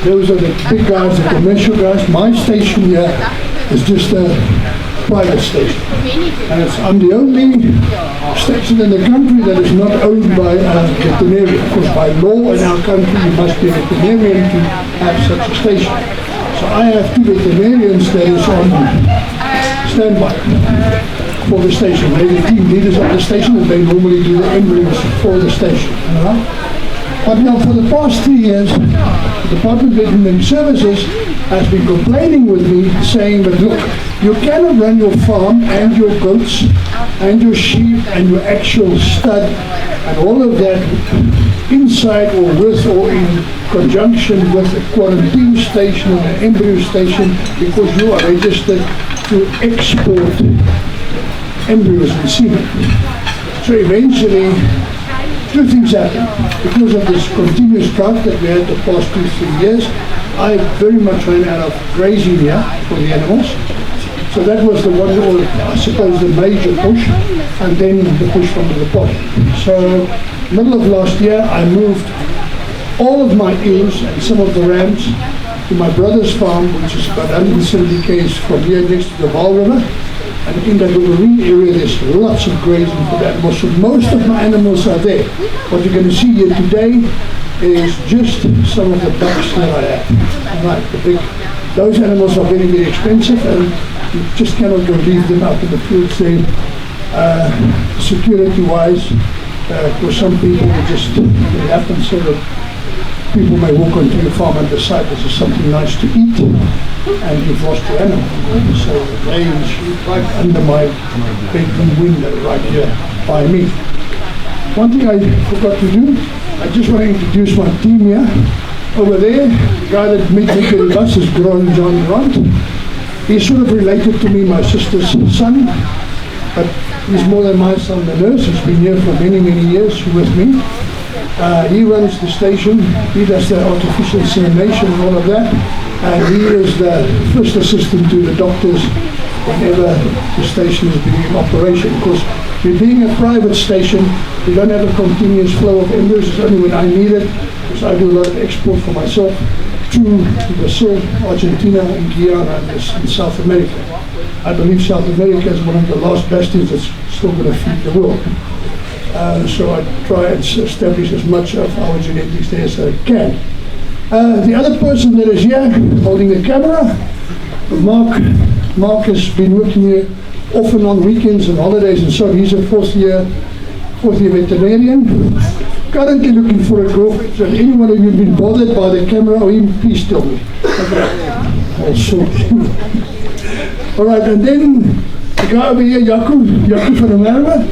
Those are the big guys, the commercial guys. My station here is just a private station. And I'm the only station in the country that is not owned by a veterinarian. Of course, by law in our country, you must be a veterinarian to have such a station. So I have two veterinarians that is on standby for the station. They're the team leaders of the station, and they normally do the embryos for the station. But now for the past 3 years, the Department of Veterinary Services has been complaining with me, saying that look, you cannot run your farm and your goats and your sheep and your actual stud and all of that inside or with or in conjunction with a quarantine station and an embryo station, because you are registered to export embryos and semen. So eventually, two things happened. Because of this continuous drought that we had the past 2-3 years, I very much ran out of grazing here for the animals. So that was the one, or I suppose the major push, and then the push from the department. So middle of last year, I moved all of my ewes and some of the rams to my brother's farm, which is about 170 km from here next to the Vaal River. And in that marine area, there's lots of grazing for the animals. So most of my animals are there. What you're going to see here today is just some of the ducks that I have. Right, those animals are very, very expensive, and you just cannot go leave them out in the fields there, security-wise, for some people it happens so that people may walk onto your farm and decide this is something nice to eat, and you've lost your animal. So they shoot right under my bedroom window right here by me. One thing I forgot to do, I just want to introduce my team here. Over there, the guy that met me to the bus is Grant John Grant. He's sort of related to me, my sister's son, but he's more than my son, the nurse. He's been here for many, many years with me. He runs the station, he does the artificial insemination and all of that, and he is the first assistant to the doctors whenever the station is being in operation. Because we're being a private station, we don't have a continuous flow of embryos. It's only when I need it, because I do a lot of export for myself to Brazil, Argentina, and Guyana, and in South America. I believe South America is one of the last bastions that's still going to feed the world. So I try and establish as much of our genetics there as I can. The other person that is here holding the camera, Mark has been working here off and on weekends and holidays, and so he's a fourth year veterinarian. Currently looking for a girlfriend. So if anyone of you have been bothered by the camera or him, please tell me. I'll sort you. All right, and then the guy over here, Jaco van der Merwe,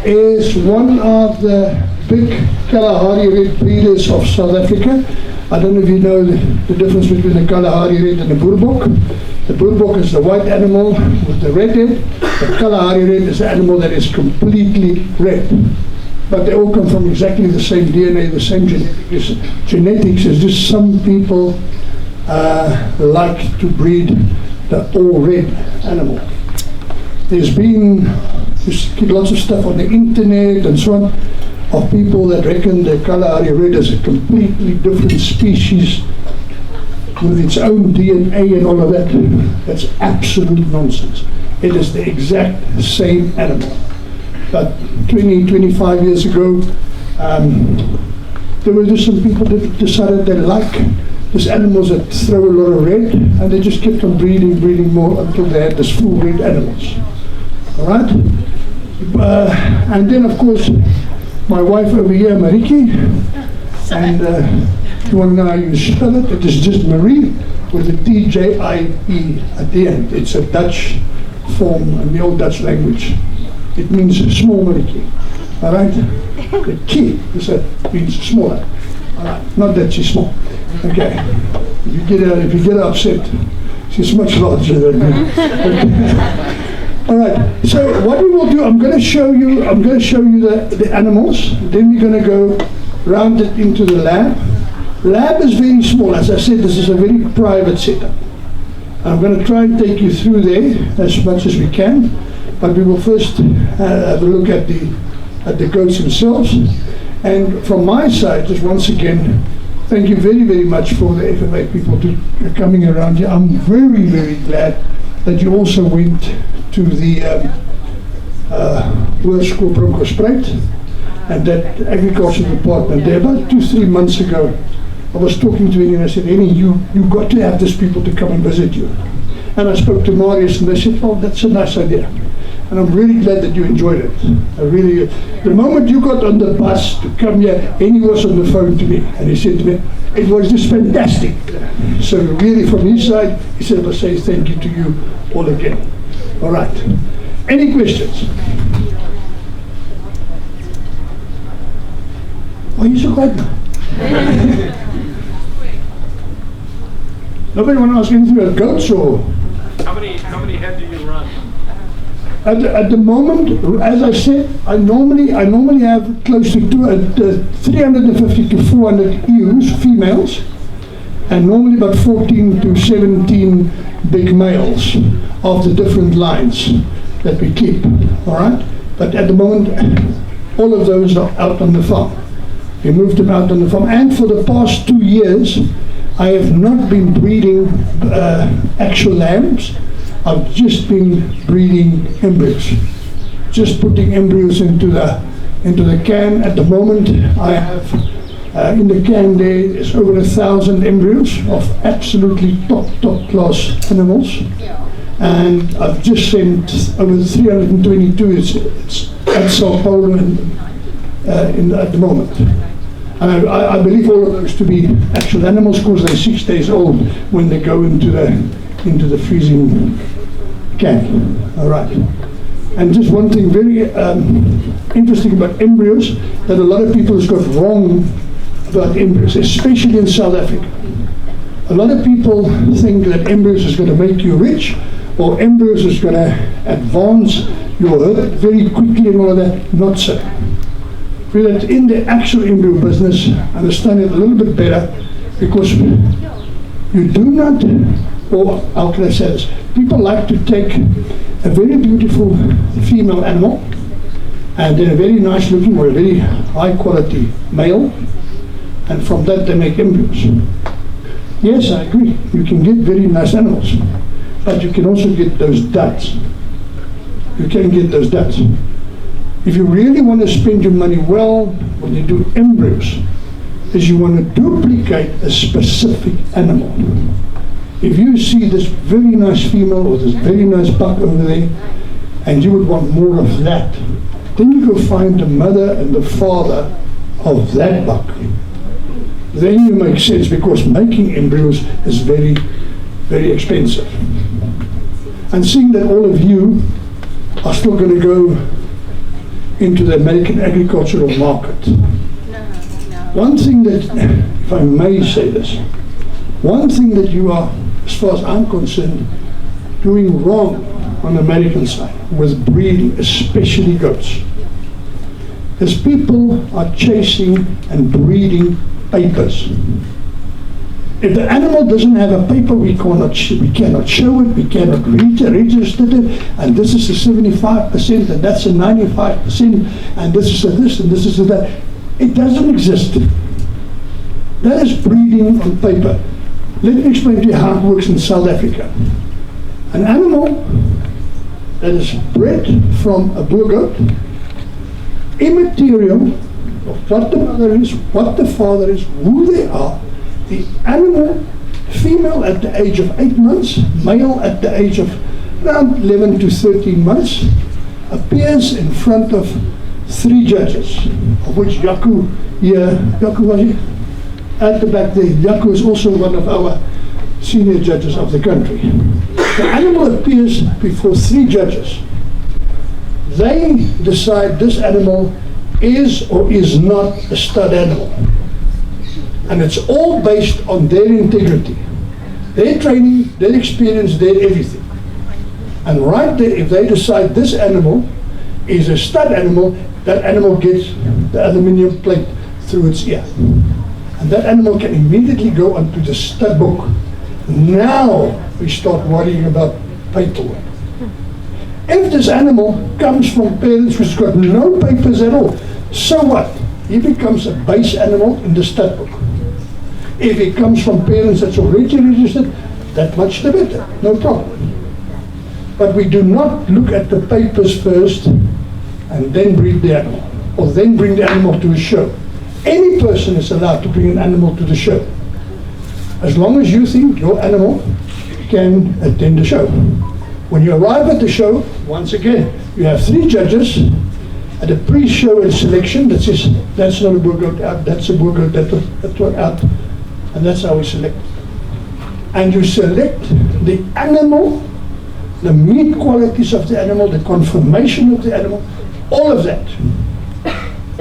is one of the big Kalahari Red breeders of South Africa. I don't know if you know the difference between the Kalahari Red and the Boerbok. The Boerbok is the white animal with the red head. The Kalahari Red is the animal that is completely red. But they all come from exactly the same DNA, the same genetics. Is just some people like to breed the all red animal. There's been lots of stuff on the internet and so on of people that reckon the Kalahari Red is a completely different species with its own DNA and all of that. That's absolute nonsense. It is the exact same animal. But 25 years ago, there were just some people that decided they like these animals that throw a lot of red, and they just kept on breeding more until they had this full red animals. All right? And then, of course, my wife over here, Mariki, and if you want to know how you spell it, it is just Marie with a T-J-I-E at the end. It's a Dutch form in the old Dutch language. It means small Mariki. All right? The T means smaller. All right? Not that she's small. Okay. If you get her upset, she's much larger than me. Okay. All right. So what we will do, I'm going to show you the animals. Then we're going to go round it into the lab. Lab is very small. As I said, this is a very private setup. I'm going to try and take you through there as much as we can, but we will first have a look at the goats themselves. And from my side, just once again, thank you very, very much for the FFA people coming around here. I'm very, very glad that you also went to the Hoërskool Bronkhorstspruit and that agriculture department there. About 2-3 months ago, I was talking to him and I said, Henny, you've got to have these people to come and visit you. And I spoke to Marius and they said, oh, that's a nice idea. And I'm really glad that you enjoyed it. The moment you got on the bus to come here, Henny was on the phone to me and he said to me, it was just fantastic. So really from his side, he said, I'll say thank you to you all again. All right. Any questions? Why are you so quiet now? Nobody want to ask anything about goats or? How many head do you run? At the moment, as I said, I normally have close to 350 to 400 ewes, females, and normally about 14 to 17 big males of the different lines that we keep. All right, but at the moment, all of those are out on the farm. We moved them out on the farm, and for the past 2 years, I have not been breeding actual lambs. I've just been breeding embryos, just putting embryos into the can. At the moment, I have in the can there's over 1,000 embryos of absolutely top class animals, and I've just sent over 322. It's at Sao Paulo at the moment. And I believe all of those to be actual animals because they're 6 days old when they go into the freezing can. All right. And just one thing very interesting about embryos that a lot of people have got wrong about embryos, especially in South Africa. A lot of people think that embryos is going to make you rich or embryos is going to advance your herd very quickly and all of that. Not so. That in the actual embryo business, understand it a little bit better because you do not, or how can I say this, people like to take a very beautiful female animal and then a very nice looking or a very high quality male, and from that they make embryos. Yes, I agree, you can get very nice animals, but you can also get those duds. You can get those duds. If you really want to spend your money well, when you do embryos, is you want to duplicate a specific animal. If you see this very nice female or this very nice buck over there, and you would want more of that, then you go find the mother and the father of that buck. Then you make sense because making embryos is very, very expensive. And seeing that all of you are still going to go into the American agricultural market. One thing that, if I may say this, one thing that you are, as far as I'm concerned, doing wrong on the American side with breeding, especially goats, is people are chasing and breeding papers. If the animal doesn't have a paper, we cannot show it, we cannot register it, and this is a 75%, and that's a 95%, and this is a this, and this is a that. It doesn't exist. That is breeding on paper. Let me explain to you how it works in South Africa. An animal that is bred from a boer goat, immaterial of what the mother is, what the father is, who they are, the animal, female at the age of 8 months, male at the age of around 11 to 13 months, appears in front of 3 judges, of which Jaco here, Jaco was here, at the back there. Jaco is also one of our senior judges of the country. The animal appears before 3 judges. They decide this animal is or is not a stud animal. And it's all based on their integrity, their training, their experience, their everything. And right there, if they decide this animal is a stud animal, that animal gets the aluminium plate through its ear. And that animal can immediately go onto the stud book. Now we start worrying about paperwork. If this animal comes from parents who's got no papers at all, so what? He becomes a base animal in the stud book. If it comes from parents that's already registered, that much the better, no problem. But we do not look at the papers first and then breed the animal, or then bring the animal to a show. Any person is allowed to bring an animal to the show, as long as you think your animal can attend the show. When you arrive at the show, once again, you have 3 judges at a pre-show and selection that says, that's not a boer goat out, that's a boer goat that one out, and that's how we select. And you select the animal, the meat qualities of the animal, the conformation of the animal, all of that.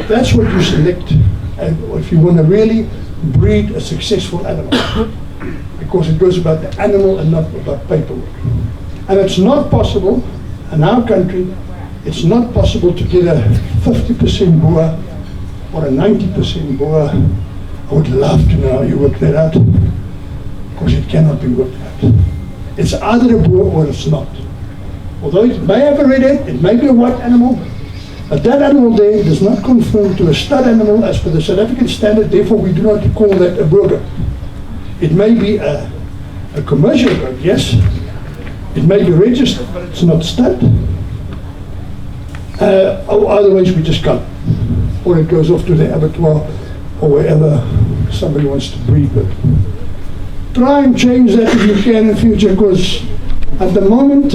That's what you select if you want to really breed a successful animal, because it goes about the animal and not about paperwork. And it's not possible in our country, it's not possible to get a 50% boer or a 90% boer. I would love to know how you work that out, because it cannot be worked out. It's either a boer or it's not. Although it may have a red head, it may be a white animal, but that animal there does not conform to a stud animal as per the South African standard, therefore we do not call that a boer goat. It may be a commercial goat, yes. It may be registered, but it's not stud. Otherwise we just cut. Or it goes off to the abattoir or wherever somebody wants to breed it. Try and change that if you can in future, because at the moment,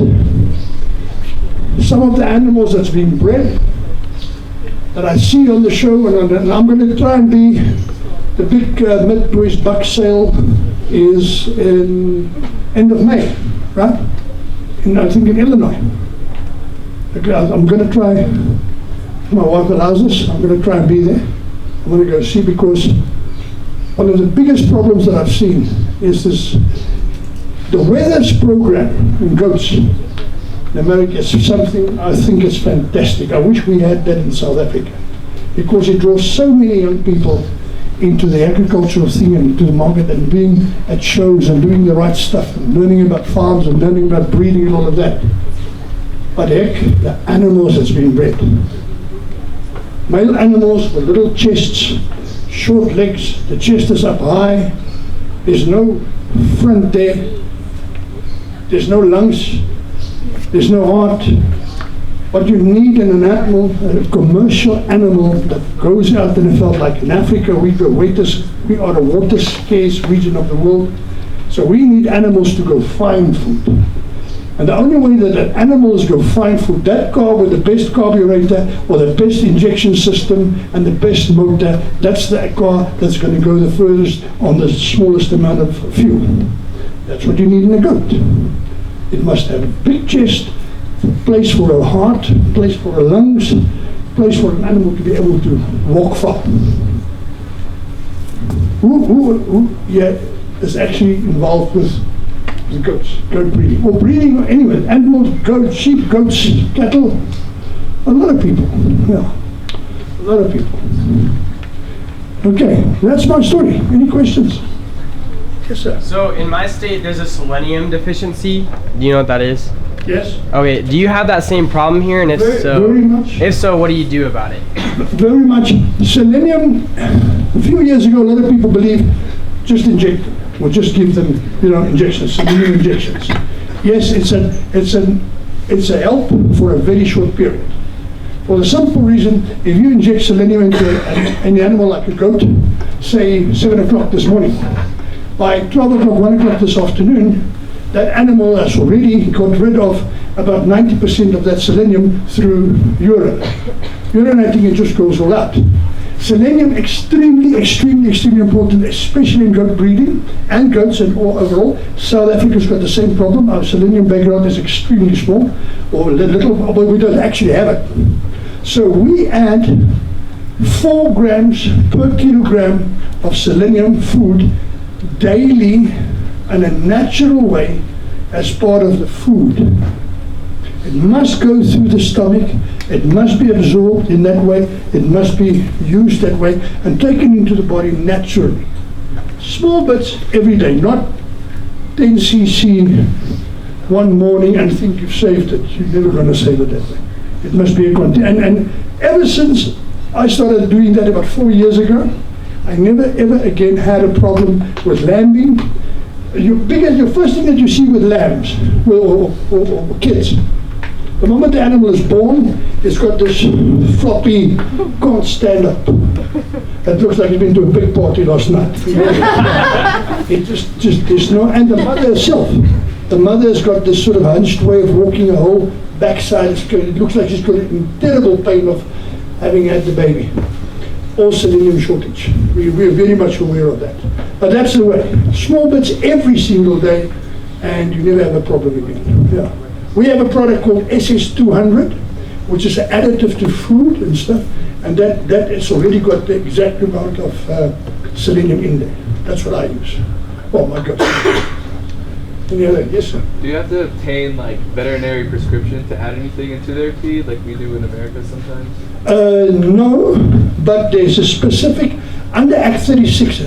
some of the animals that's being bred that I see on the show, and I'm going to try and be, the big Midwest buck sale is in end of May, right? I think in Illinois. I'm going to try, if my wife allows us, I'm going to try and be there. I'm going to go see, because one of the biggest problems that I've seen is this, the weathers program in goats in America is something I think is fantastic. I wish we had that in South Africa, because it draws so many young people into the agricultural thing and into the market, and being at shows and doing the right stuff and learning about farms and learning about breeding and all of that. But heck, the animals that's been bred. Male animals with little chests, short legs, the chest is up high, there's no front there, there's no lungs, there's no heart. What you need in an animal, a commercial animal that goes out in the field, like in Africa, we are a water scarce region of the world, so we need animals to go find food. And the only way that an animals go find food, that car with the best carburetor or the best injection system and the best motor, that's the car that's going to go the furthest on the smallest amount of fuel. That's what you need in a goat. It must have a big chest, place for a heart, place for a lungs, place for an animal to be able to walk far. Who is actually involved with the goats, goat breeding, or breeding or anyway, animals, goats, sheep, goats, cattle, a lot of people, yeah, a lot of people. Okay, that's my story. Any questions? Yes, sir. So in my state, there's a selenium deficiency. Do you know what that is? Yes. Okay, do you have that same problem here? And if very much. If so, what do you do about it? Very much. Selenium, a few years ago, a lot of people believe just inject them, or just give them, injections, selenium injections. Yes, it's a help for a very short period. For the simple reason, if you inject selenium into any animal like a goat, say 7 o'clock this morning, by 12 o'clock, 1 o'clock this afternoon, that animal has already got rid of about 90% of that selenium through urine. Urinating, it just goes all out. Selenium, extremely important, especially in goat breeding and goats and all overall. South Africa's got the same problem. Our selenium background is extremely small, or little, but we don't actually have it. So we add 4 grams per kilogram of selenium food daily in a natural way as part of the food. It must go through the stomach, it must be absorbed in that way, it must be used that way and taken into the body naturally. Small bits every day, not 10 cc one morning and think you've saved it. You're never going to save it that way. It must be a and ever since I started doing that about 4 years ago, I never ever again had a problem with lambing. Your first thing that you see with lambs or kids, the moment the animal is born, it's got this floppy, can't stand up. It looks like he's been to a big party last night. It just there's no, and the mother herself, the mother's got this sort of hunched way of walking, her whole backside. It looks like she's got in terrible pain of having had the baby. All selenium shortage. We're very much aware of that. But that's the way. Small bits every single day, and you never have a problem again. Yeah. We have a product called SS200, which is an additive to food and stuff, and that has already got the exact amount of selenium in there. That's what I use. Oh my God. Any other? Yes, sir. Do you have to obtain like veterinary prescription to add anything into their feed like we do in America sometimes? No, but there's a specific, under Act 36,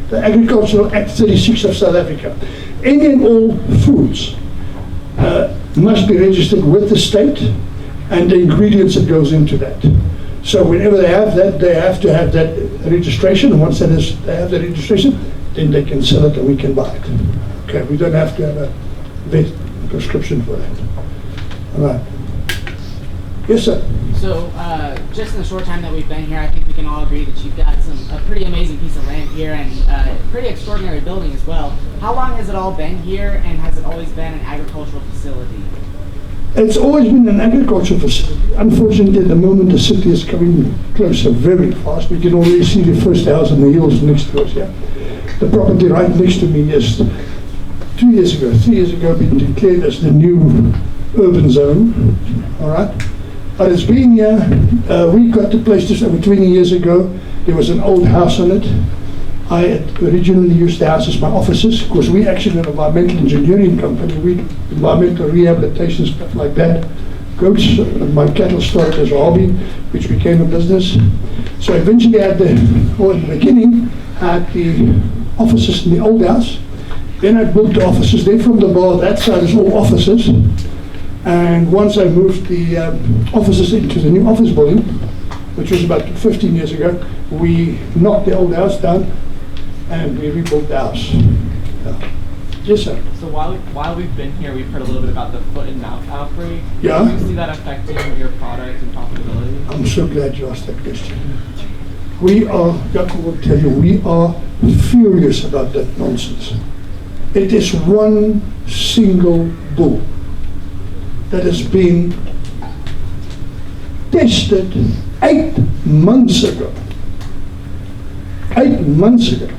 the Agricultural Act 36 of South Africa, any and all foods must be registered with the state and the ingredients that goes into that. So whenever they have that, they have to have that registration, and once they have the registration, then they can sell it and we can buy it. Okay, we don't have to have a vet prescription for that. All right. Yes, sir. So, just in the short time that we've been here, I think we can all agree that you've got a pretty amazing piece of land here and a pretty extraordinary building as well. How long has it all been here, and has it always been an agricultural facility? It's always been an agricultural facility. Unfortunately, at the moment, the city is coming closer very fast. We can already see the first house on the hills next to us, yeah. The property right next to me is 3 years ago, been declared as the new urban zone, all right? But it's been here, we got the place just over 20 years ago. There was an old house on it. I had originally used the house as my offices, because we actually an environmental engineering company. We do environmental rehabilitation, stuff like that. Goats, my cattle started as a hobby, which became a business. So eventually in the beginning, I had the offices in the old house. Then I built the offices. Then from the bar, that side is all offices. And once I moved the offices into the new office building, which was about 15 years ago, we knocked the old house down and we rebuilt the house. Yeah. Yes, sir. So while we've been here, we've heard a little bit about the foot and mouth outbreak. Yeah. Do you see that affecting your product and profitability? I'm so glad you asked that question. We are, Jacob will tell you, we are furious about that nonsense. It is one single bull that has been tested 8 months ago. 8 months ago.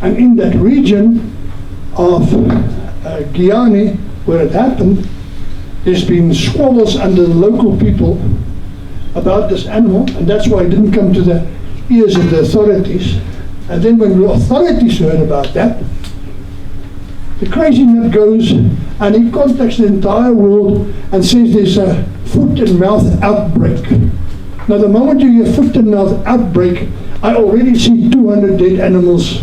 And in that region of Guyana, where it happened, there's been squabbles under the local people about this animal, and that's why it didn't come to the ears of the authorities. And then when the authorities heard about that, the crazy nut goes and he contacts the entire world and says there's a foot and mouth outbreak. Now the moment you hear foot and mouth outbreak, I already see 200 dead animals,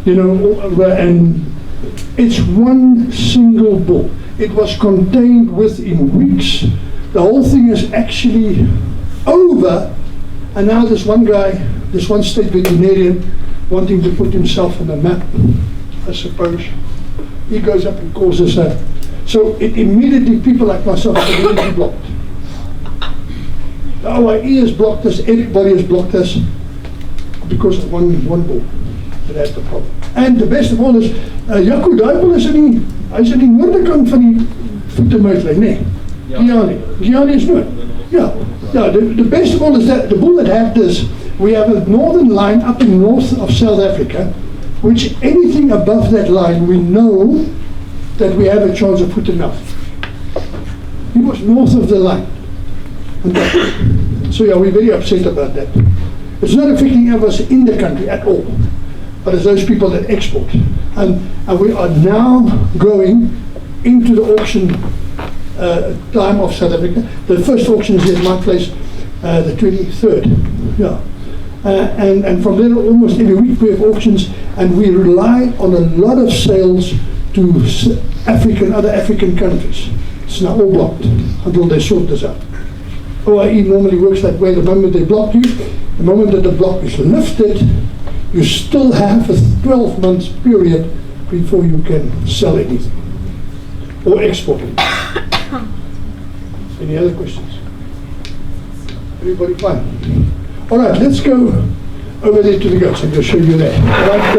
you know, and it's one single bull. It was contained within weeks. The whole thing is actually over, and now this one guy, this one state veterinarian, wanting to put himself on the map, I suppose. He goes up and calls us out. So it immediately, people like myself are immediately blocked. The OIE has blocked us, everybody has blocked us because of one bull that had the problem. And the best of all is, Jaco, daai bull is in die noordekant van die voetemuitlyn, nee. Guyana is nooit. Yeah, the best of all is that the bull that had this, we have a northern line up in north of South Africa, which anything above that line, we know that we have a chance of foot and mouth. He was north of the line. So yeah, we're very upset about that. It's not affecting us in the country at all, but it's those people that export. And we are now going into the auction time of South Africa. The first auction is at my place, the 23rd. Yeah. And from there, almost every week we have auctions, and we rely on a lot of sales to other African countries. It's now all blocked until they sort this out. OIE normally works that way. The moment they block you, the moment that the block is lifted, you still have a 12-month period before you can sell anything or export it. Any other questions? Everybody fine? All right, let's go over there to the goats and just show you that. All right,